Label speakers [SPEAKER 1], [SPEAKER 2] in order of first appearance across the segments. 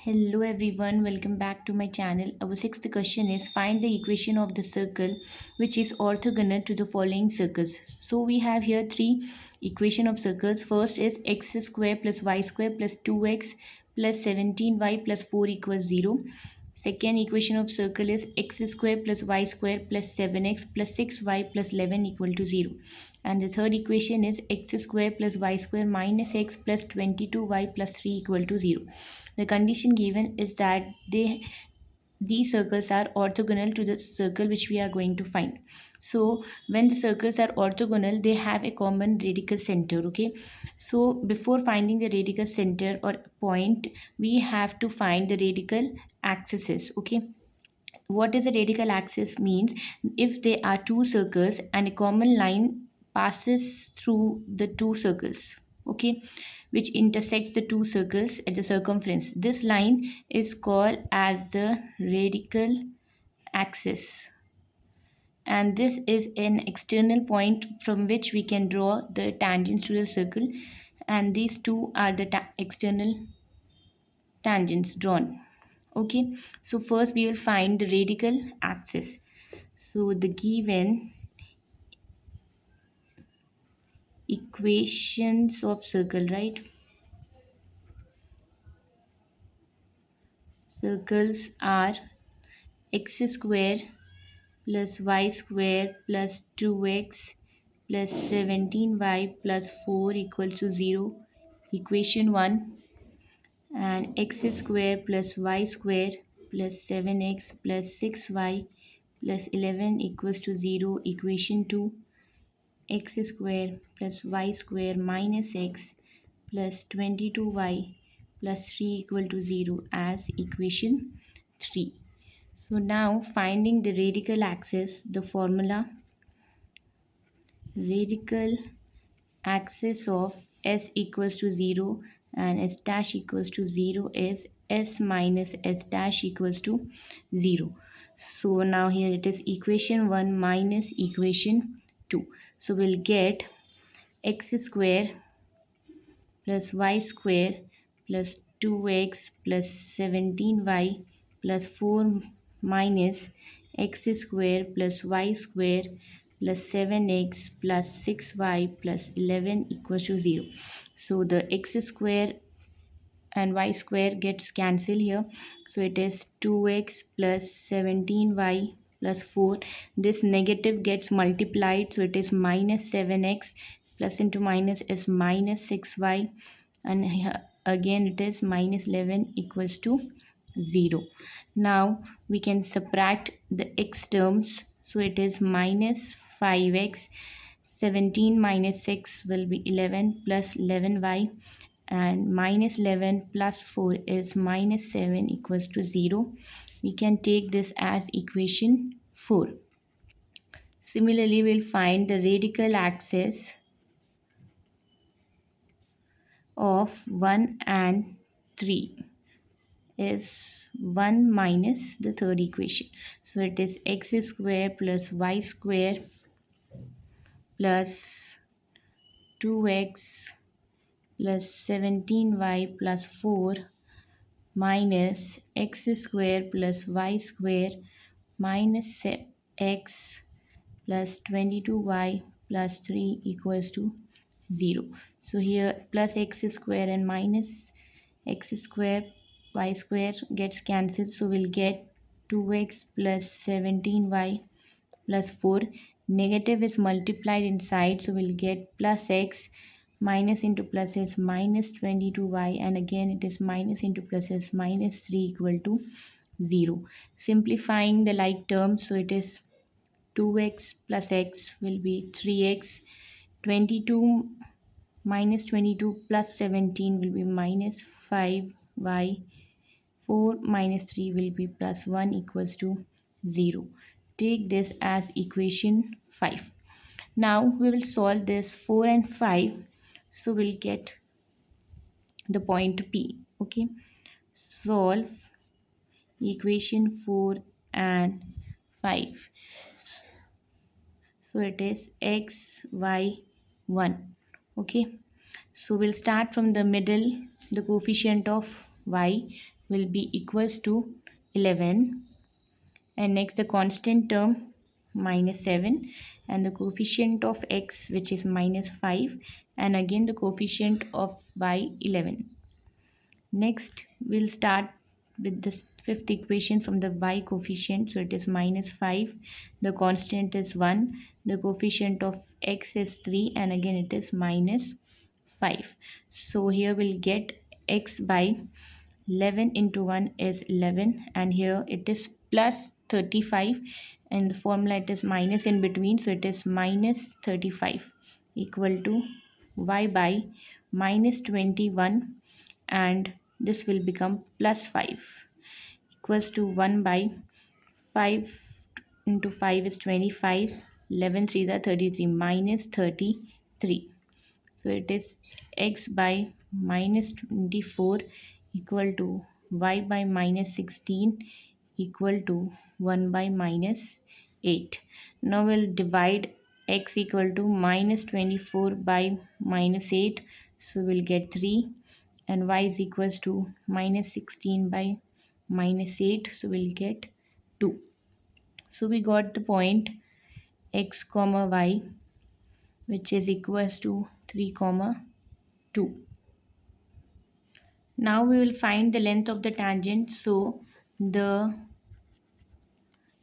[SPEAKER 1] Hello everyone, welcome back to my channel. Our sixth question is find the equation of the circle which is orthogonal to the following circles. So we have here three equation of circles. First is x square plus y square plus 2x plus 17y plus 4 equals 0. Second equation of circle is x square plus y square plus 7x plus 6y plus 11 equal to 0. And the third equation is x square plus y square minus x plus 22y plus 3 equal to 0. The condition given is that these circles are orthogonal to the circle which we are going to find. So when the circles are orthogonal, they have a common radical center. Okay, so before finding the radical center or point, we have to find the radical axes. Okay, what is a radical axis means? If there are two circles and a common line passes through the two circles, okay, which intersects the two circles at the circumference, this line is called as the radical axis, and this is an external point from which we can draw the tangents to the circle, and these two are the external tangents drawn. Okay, so first we will find the radical axis. So the given equations of circle, right? Circles are x square plus y square plus 2x plus 17y plus 4 equal to 0, equation 1. And x square plus y square plus 7x plus 6y plus 11 equals to 0, equation 2. X square plus y square minus x plus 22y plus 3 equal to 0 as equation 3. So now finding the radical axis, the formula radical axis of s equals to 0 and s dash equals to 0 is s minus s dash equals to 0. So now here it is equation 1 minus equation 2. So we'll get x square plus y square plus 2x plus 17y plus 4 minus x square plus y square plus 7x plus 6y plus 11 equals to 0. So the x square and y square gets cancelled here. So it is 2x plus 17y plus 4. This negative gets multiplied. So it is minus 7x plus into minus is minus 6y. And here again it is minus 11 equals to 0. Now we can subtract the x terms. So it is minus 5x. 17 minus 6 will be 11 plus 11y, and minus 11 plus 4 is minus 7 equals to 0. We can take this as equation 4. Similarly, we'll find the radical axis of 1 and 3 is 1 minus the third equation. So it is x square plus y square plus 2x plus 17y plus 4 minus x square plus y square minus x plus 22y plus 3 equals to 0. So here plus x square and minus x square y square gets cancelled. So we'll get 2x plus 17y plus 4. Negative is multiplied inside. So we'll get plus x minus into plus is minus 22y, and again it is minus into plus is minus 3 equal to 0. Simplifying the like terms, so it is 2x plus x will be 3x, 22 minus 22 plus 17 will be minus 5y, 4 minus 3 will be plus 1 equals to 0. Take this as equation 5. Now we will solve this 4 and 5. So we'll get the point P. Okay. Solve equation 4 and 5. So it is x, y, 1. Okay. So we'll start from the middle, the coefficient of y. will be equals to 11, and next the constant term minus 7, and the coefficient of x which is minus 5, and again the coefficient of y 11. Next we'll start with the fifth equation from the y coefficient. So it is minus 5, the constant is 1, the coefficient of x is 3, and again it is minus 5. So here we'll get x by 11 into 1 is 11, and here it is plus 35, and the formula it is minus in between, so it is minus 35 equal to y by minus 21, and this will become plus 5 equals to 1 by 5 into 5 is 25, 11 3 are 33, minus 33. So it is x by minus 24 equal to y by minus 16 equal to 1 by minus 8. Now we'll divide x equal to minus 24 by minus 8. So we'll get 3, and y is equals to minus 16 by minus 8. So we'll get 2. So we got the point x comma y, which is equals to 3 comma 2. Now we will find the length of the tangent. So the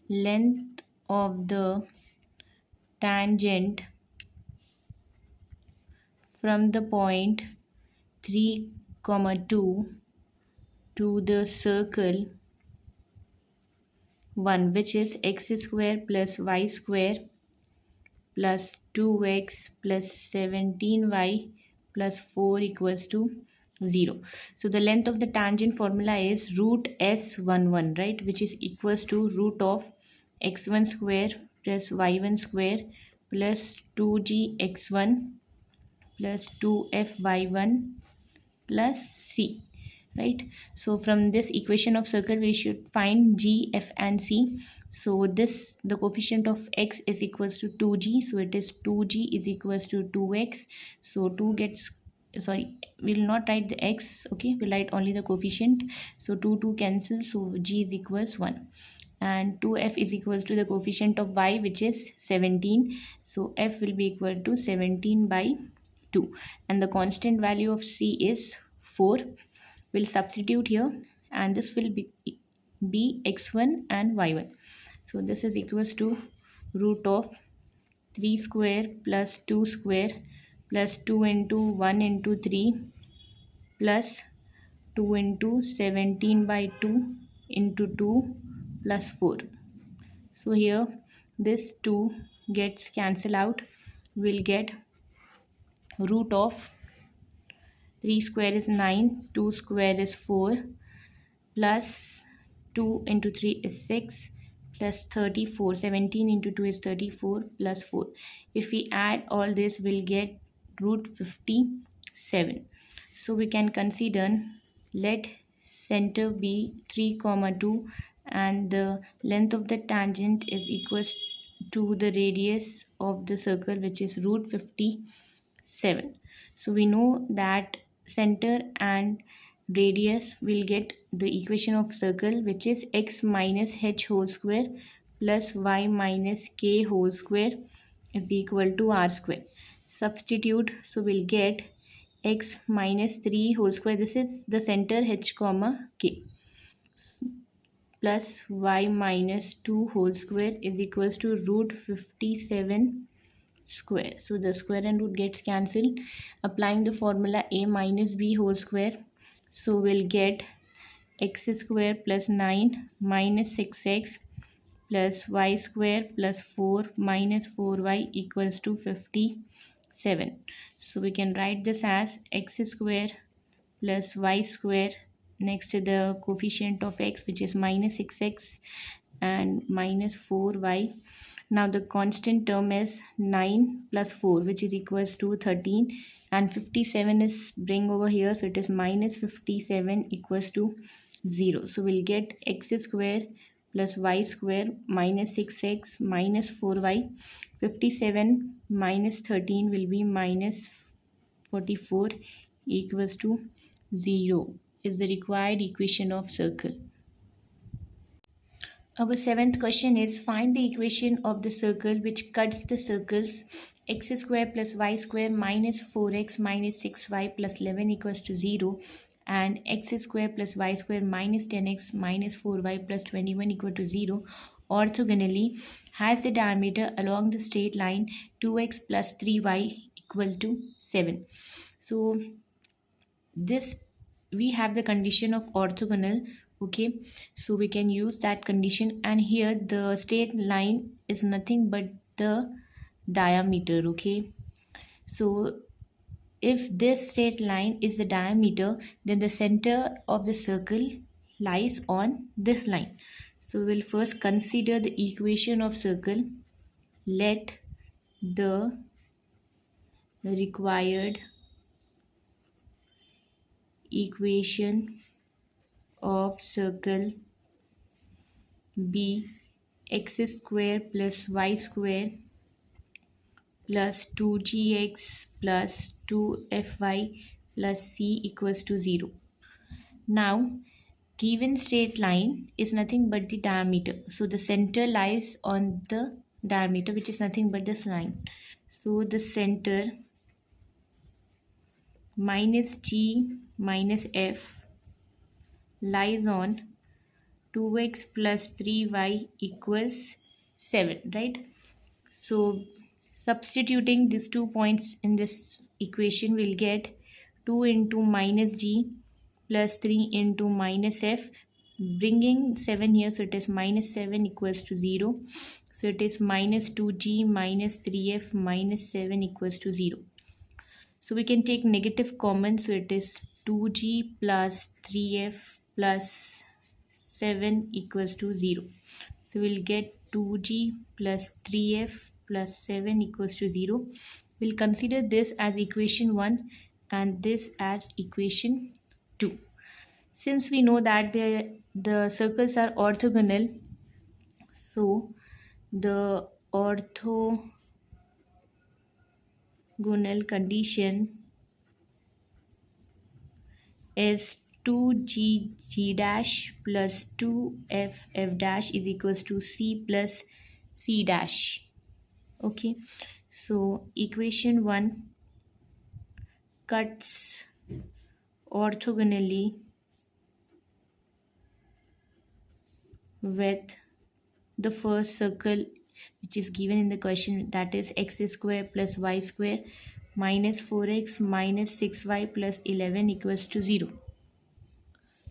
[SPEAKER 1] length of the tangent from the point 3 comma 2 to the circle 1, which is x square plus y square plus 2x plus 17y plus 4 equals to 0. So the length of the tangent formula is root s11, right, which is equals to root of x1 square plus y1 square plus 2gx1 plus 2fy1 plus c, right? So from this equation of circle we should find g, f and c. So this, the coefficient of x is equals to 2g, so it is 2g is equals to 2x. So 2 gets, sorry, we will not write the x, okay, we'll write only the coefficient. So 2 cancel, so g is equals 1, and 2f is equals to the coefficient of y, which is 17. So f will be equal to 17 by 2, and the constant value of c is 4. We'll substitute here, and this will be x1 and y1. So this is equals to root of 3 square plus 2 square plus 2 into 1 into 3 plus 2 into 17 by 2 into 2 plus 4. So here this 2 gets cancelled out. We'll get root of 3 square is 9, 2 square is 4, plus 2 into 3 is 6, plus 34, 17 into 2 is 34, plus 4. If we add all this, we'll get root 57. So we can consider, let center be 3 comma 2, and the length of the tangent is equals to the radius of the circle, which is root 57. So we know that center and radius will get the equation of circle, which is x minus h whole square plus y minus k whole square is equal to r square. Substitute, so we'll get x minus 3 whole square, this is the center h comma k, plus y minus 2 whole square is equals to root 57 square. So the square and root gets cancelled. Applying the formula a minus b whole square, so we'll get x square plus 9 minus 6x plus y square plus 4 minus 4y equals to 57. So we can write this as x square plus y square, next to the coefficient of x, which is minus 6x and minus 4y. Now the constant term is 9 plus 4, which is equals to 13, and 57 is bring over here, so it is minus 57 equals to 0. So we'll get x square plus y square minus 6x minus 4y. 57 minus 13 will be minus 44 equals to 0. is the required equation of circle. Our seventh question is find the equation of the circle which cuts the circles x square plus y square minus 4x minus 6y plus 11 equals to 0 and x square plus y square minus 10x minus 4y plus 21 equal to 0 orthogonally has the diameter along the straight line 2x plus 3y equal to 7. So this we have the condition of orthogonal. Okay, so we can use that condition, and here the straight line is nothing but the diameter. Okay, so if this straight line is the diameter, then the center of the circle lies on this line. So we'll first consider the equation of circle. Let the required equation of circle be x square plus y square plus 2gx plus 2fy plus c equals to 0. Now, given straight line is nothing but the diameter. So the center lies on the diameter, which is nothing but this line. So the center minus g minus f lies on 2x plus 3y equals 7, right? So substituting these 2 points in this equation, we'll get 2 into minus g plus 3 into minus f, bringing 7 here, so it is minus 7 equals to 0. So it is minus 2g minus 3f minus 7 equals to 0. So we can take negative common, so it is 2g plus 3f plus 7 equals to 0. So we'll get 2g plus 3f plus 7 equals to 0. We'll consider this as equation 1 and this as equation 2. Since we know that the circles are orthogonal, so the orthogonal condition is 2g dash plus 2f dash is equals to c plus c dash. Okay, so equation 1 cuts orthogonally with the first circle which is given in the question, that is x square plus y square minus 4x minus 6y plus 11 equals to 0.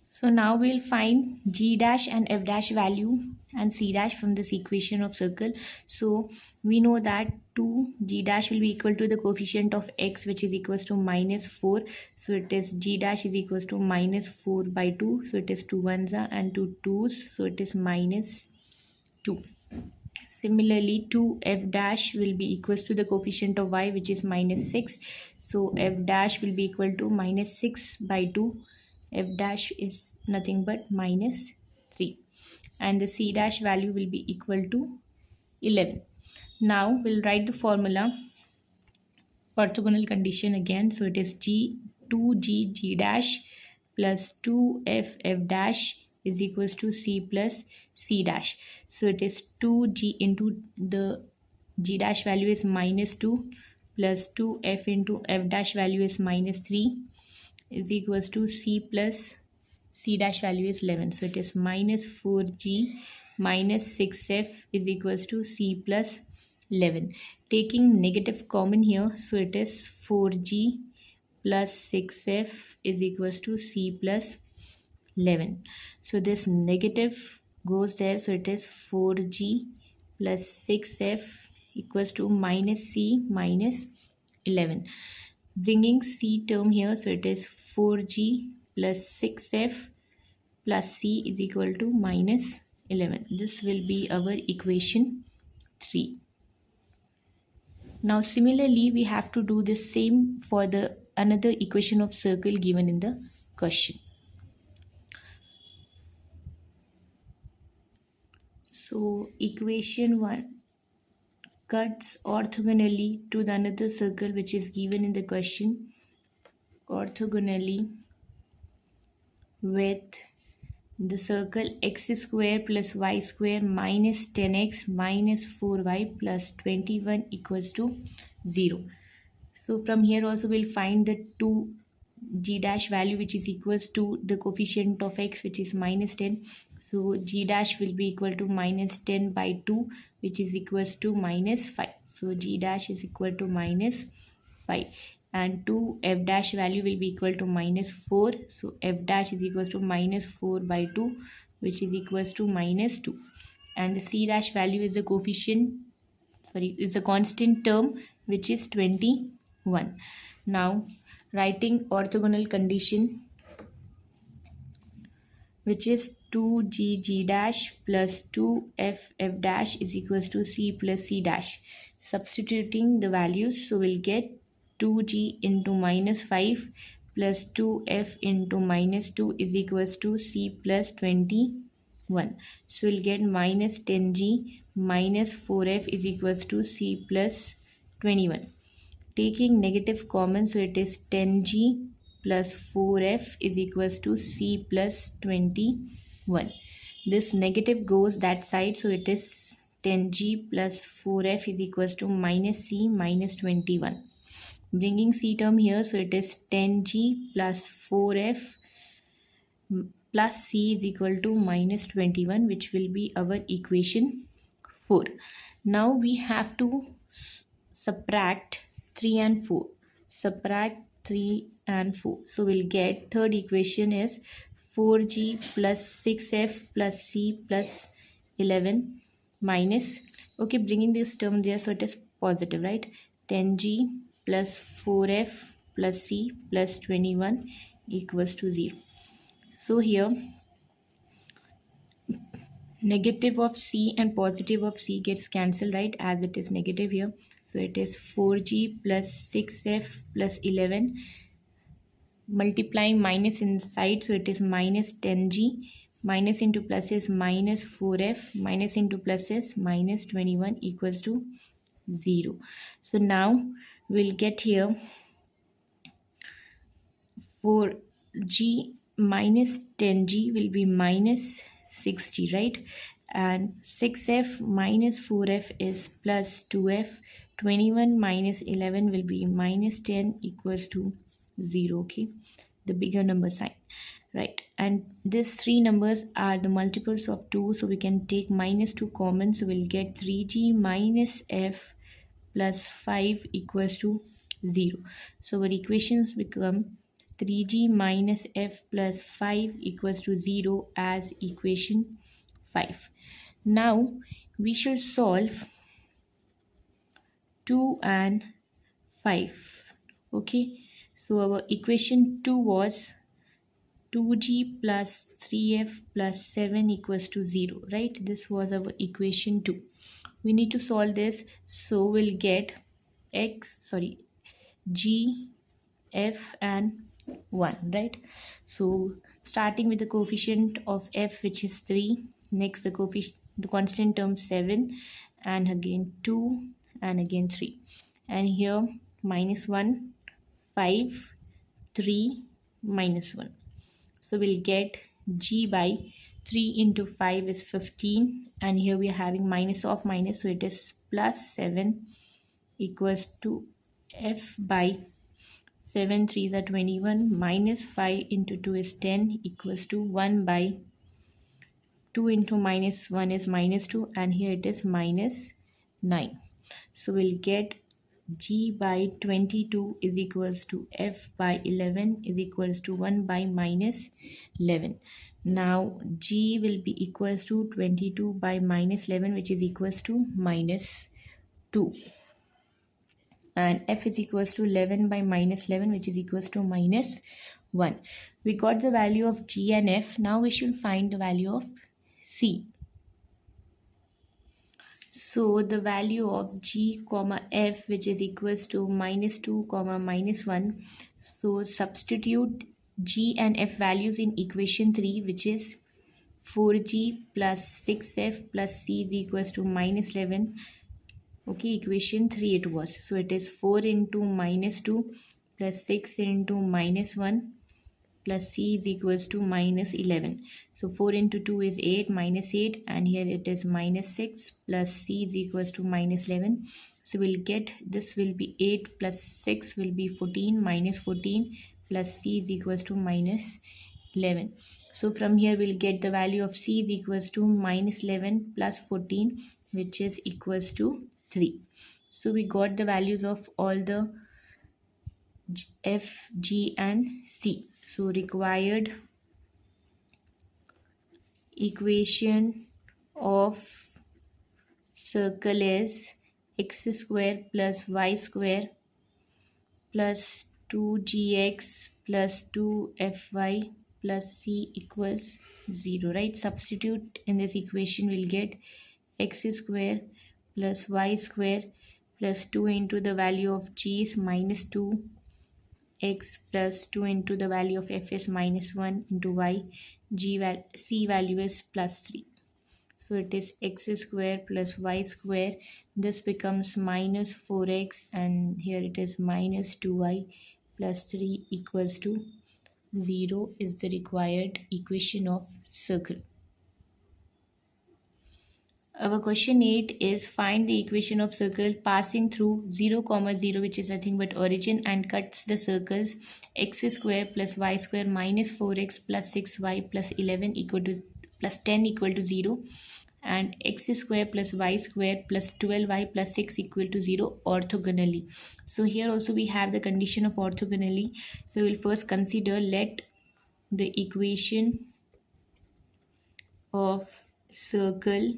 [SPEAKER 1] So now we'll find g dash and f dash value and c dash from this equation of circle. So we know that 2g dash will be equal to the coefficient of x, which is equals to minus 4. So it is g dash is equals to minus 4 by 2. So it is 2 ones and 2 twos. So it is minus 2. Similarly, 2f dash will be equals to the coefficient of y, which is minus 6. So f dash will be equal to minus 6 by 2. F dash is nothing but minus 3. And the c dash value will be equal to 11. Now we'll write the formula orthogonal condition again. So it is 2g dash plus 2f dash is equals to c plus c dash. So it is 2g into the g dash value is minus 2 plus 2f into f dash value is minus 3 is equals to c plus c dash value is 11. So it is minus 4g minus 6f is equals to c plus 11. Taking negative common here, so it is 4g plus 6f is equals to c plus 11. So this negative goes there, so it is 4g plus 6f equals to minus c minus 11. Bringing c term here, so it is 4g plus 6f plus c is equal to minus 11. This will be our equation 3. Now similarly we have to do the same for the another equation of circle given in the question. So equation 1 cuts orthogonally to the another circle which is given in the question. Orthogonally with the circle x square plus y square minus 10x minus 4y plus 21 equals to 0. So from here also we'll find the 2g dash value, which is equals to the coefficient of x, which is minus 10. So g dash will be equal to minus 10 by 2, which is equals to minus 5. So g dash is equal to minus 5, and 2 f dash value will be equal to minus 4. So f dash is equals to minus 4 by 2, which is equals to minus 2. And the c dash value is the coefficient, sorry, is the constant term, which is 21. Now writing orthogonal condition, which is 2g dash plus 2f dash is equals to c plus c dash. Substituting the values, so we'll get 2g into minus 5 plus 2f into minus 2 is equals to c plus 21. So we'll get minus 10g minus 4f is equals to c plus 21. Taking negative common, so it is 10g plus 4f is equals to c plus 21. This negative goes that side, so it is 10g plus 4f is equals to minus c minus 21. Bringing c term here, so it is 10g plus 4f plus c is equal to minus 21, which will be our equation 4. Now we have to subtract 3 and 4. Subtract 3 and 4. So we'll get third equation is 4g plus 6f plus c plus 11 minus, okay, bringing this term there, so it is positive, right? 10g plus 4f plus c plus 21 equals to 0. So here negative of c and positive of c gets cancelled, right, as it is negative here. So it is 4g plus 6f plus 11, multiplying minus inside, so it is minus 10g, minus into plus is minus 4f, minus into plus is minus 21 equals to 0. So now we'll get here 4g minus 10g will be minus 6g, right? And 6f minus 4f is plus 2f. 21 minus 11 will be minus 10 equals to 0, okay? The bigger number sign, right? And these three numbers are the multiples of 2, so we can take minus 2 common, so we'll get 3g minus f plus 5 equals to 0. So our equations become 3g minus f plus 5 equals to 0 as equation 5. Now we shall solve 2 and 5. Okay, so our equation 2 was 2g plus 3f plus 7 equals to 0, right? This was our equation 2. We need to solve this, so we'll get g, f and 1, right? So starting with the coefficient of f, which is 3, next the constant term 7, and again 2, and again 3, and here minus 1, 5, 3, minus 1. So we'll get g by 3 into 5 is 15, and here we are having minus of minus, so it is plus 7 equals to f by 7 3s are 21 minus 5 into 2 is 10 equals to 1 by 2 into minus 1 is minus 2, and here it is minus 9. So we'll get g by 22 is equals to f by 11 is equals to 1 by minus 11. Now g will be equals to 22 by minus 11, which is equals to minus 2, and f is equals to 11 by minus 11, which is equals to minus 1. We got the value of g and f. Now we should find the value of c. So the value of g comma f, which is equals to minus 2 comma minus 1. So substitute g and f values in equation 3, which is 4g plus 6f plus c is equals to minus 11. Okay, equation 3 it was. So it is 4 into minus 2 plus 6 into minus 1 plus c is equals to minus 11. So 4 into 2 is 8 minus 8, and here it is minus 6 plus c is equals to minus 11. So we'll get this will be 8 plus 6 will be 14 minus 14 plus c is equals to minus 11. So from here we'll get the value of c is equals to minus 11 plus 14, which is equals to 3. So we got the values of all the F, G and C. So required equation of circle is x square plus y square plus 2gx plus 2fy plus c equals 0, right? Substitute in this equation, we'll get x square plus y square plus 2 into the value of g is minus 2 x plus 2 into the value of f is minus 1 into y, c value is plus 3. So it is x square plus y square. This becomes minus 4x, and here it is minus 2y plus 3 equals to 0 is the required equation of circle. Our question 8 is find the equation of circle passing through 0 comma 0, which is nothing but origin, and cuts the circles x square plus y square minus 4x plus 6y plus 11 equal to plus 10 equal to 0, and x square plus y square plus 12y plus 6 equal to 0 orthogonally. So here also we have the condition of orthogonally. So we'll first consider, let the equation of circle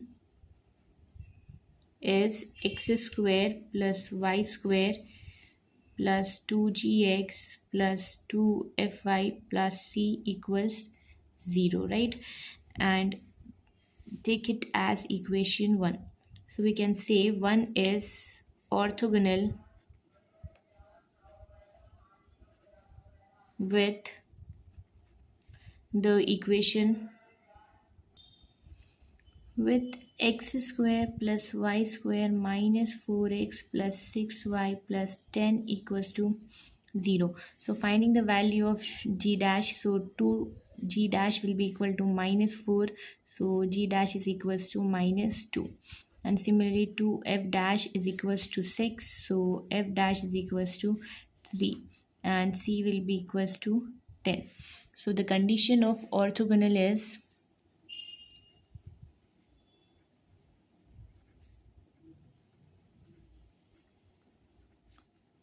[SPEAKER 1] is x square plus y square plus 2gx plus 2fy plus c equals 0, right? And take it as equation 1. So we can say 1 is orthogonal with the equation with x square plus y square minus 4x plus 6y plus 10 equals to 0. So finding the value of g dash, so 2g dash will be equal to minus 4, so g dash is equals to minus 2, and similarly 2f dash is equals to 6, so f dash is equals to 3, and c will be equals to 10. So the condition of orthogonal is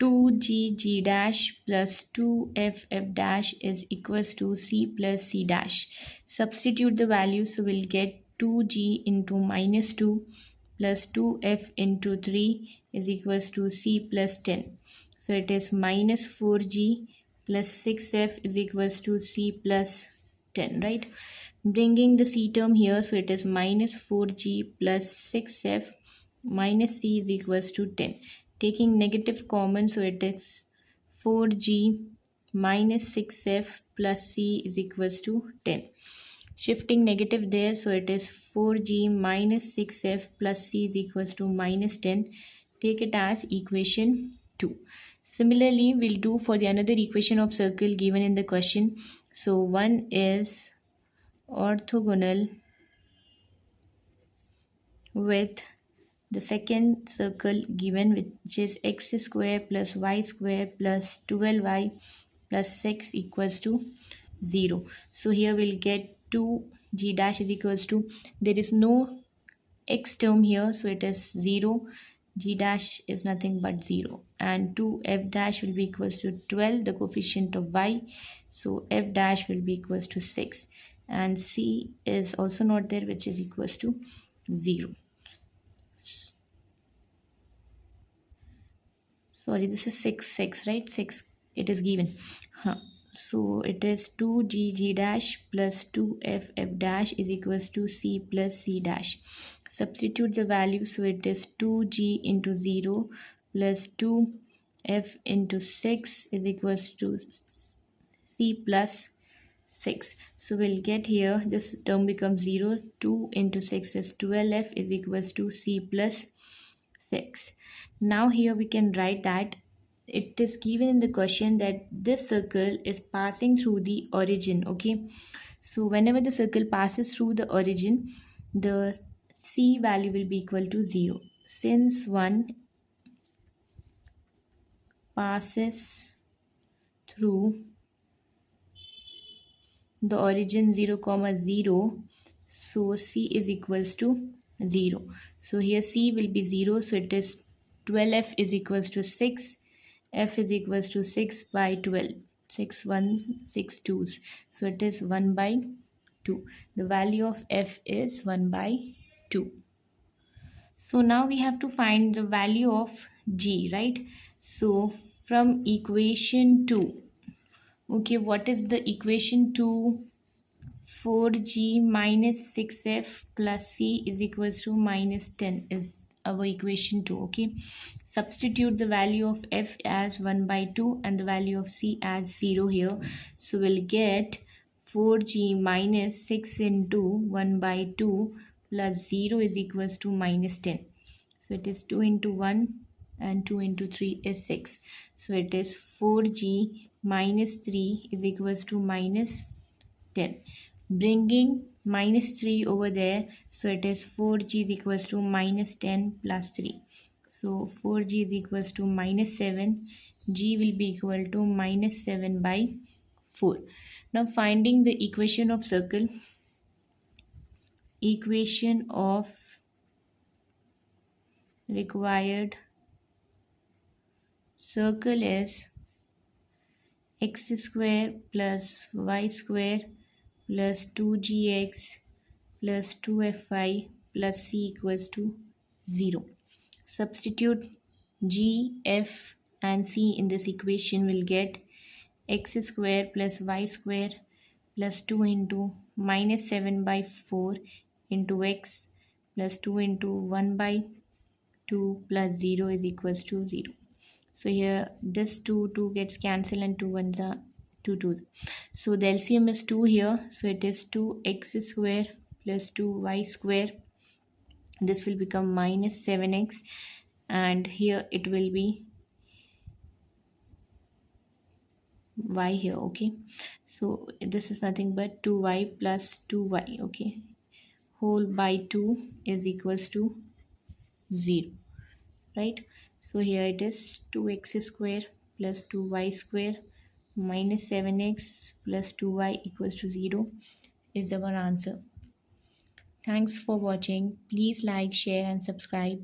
[SPEAKER 1] 2g dash plus 2f dash is equals to c plus c dash. Substitute the values, so we'll get 2g into minus 2 plus 2f into 3 is equals to c plus 10. So it is minus 4g plus 6f is equals to c plus 10, right? Bringing the c term here, so it is minus 4g plus 6f minus c is equals to 10. Taking negative common, so it is 4g minus 6f plus c is equals to 10. Shifting negative there, so it is 4g minus 6f plus c is equals to minus 10. Take it as equation 2. Similarly, we'll do for the another equation of circle given in the question. So 1 is orthogonal with the second circle given, which is x square plus y square plus 12y plus 6 equals to 0. So here we'll get 2g dash is equals to, there is no x term here, so it is 0, g dash is nothing but 0, and 2f dash will be equals to 12, the coefficient of y, so f dash will be equals to 6, and c is also not there, which is equals to 0. Sorry, this is 6 right? 6 it is given. So it is 2g dash plus 2f dash is equals to c plus c dash. Substitute the value, so it is 2g into 0 plus 2f into 6 is equals to c plus 6. So we'll get here, this term becomes 0, 2 into 6 is 12f is equals to c plus 6. Now here we can write that it is given in the question that this circle is passing through the origin. Okay, so whenever the circle passes through the origin, the c value will be equal to 0. Since 1 passes through the origin 0 comma 0, so c is equals to 0. So here c will be 0, so it is 12f is equals to 6. F is equals to 6 by 12. 6 ones, 6 twos. So it is 1 by 2. The value of f is 1 by 2. So now we have to find the value of g, right? So from equation 2, okay, what is the equation 2? 4g minus 6f plus c is equals to minus 10 is our equation 2. Okay, substitute the value of f as 1 by 2 and the value of c as 0 here. So we'll get 4g minus 6 into 1 by 2 plus 0 is equals to minus 10. So it is 2 into 1 and 2 into 3 is 6. So it is 4g minus 3 is equals to minus 10. Bringing minus 3 over there, so it is 4g is equals to minus 10 plus 3. So 4g is equals to minus 7. G will be equal to minus 7 by 4. Now finding the equation of circle. Equation of required circle is x square plus y square plus 2gx plus 2fi plus c equals to 0. Substitute g, f and c in this equation, will get x square plus y square plus 2 into minus 7 by 4 into x plus 2 into 1 by 2 plus 0 is equals to 0. So here this 2 gets cancelled and 2 ones are 2 2s. So the LCM is 2 here. So it is 2x square plus 2y square. This will become minus 7x and here it will be y here. Okay, so this is nothing but 2y plus 2y. Okay, whole by 2 is equals to 0, right? So here it is 2x square plus 2y square minus 7x plus 2y equals to 0 is our answer. Thanks for watching. Please like, share and subscribe.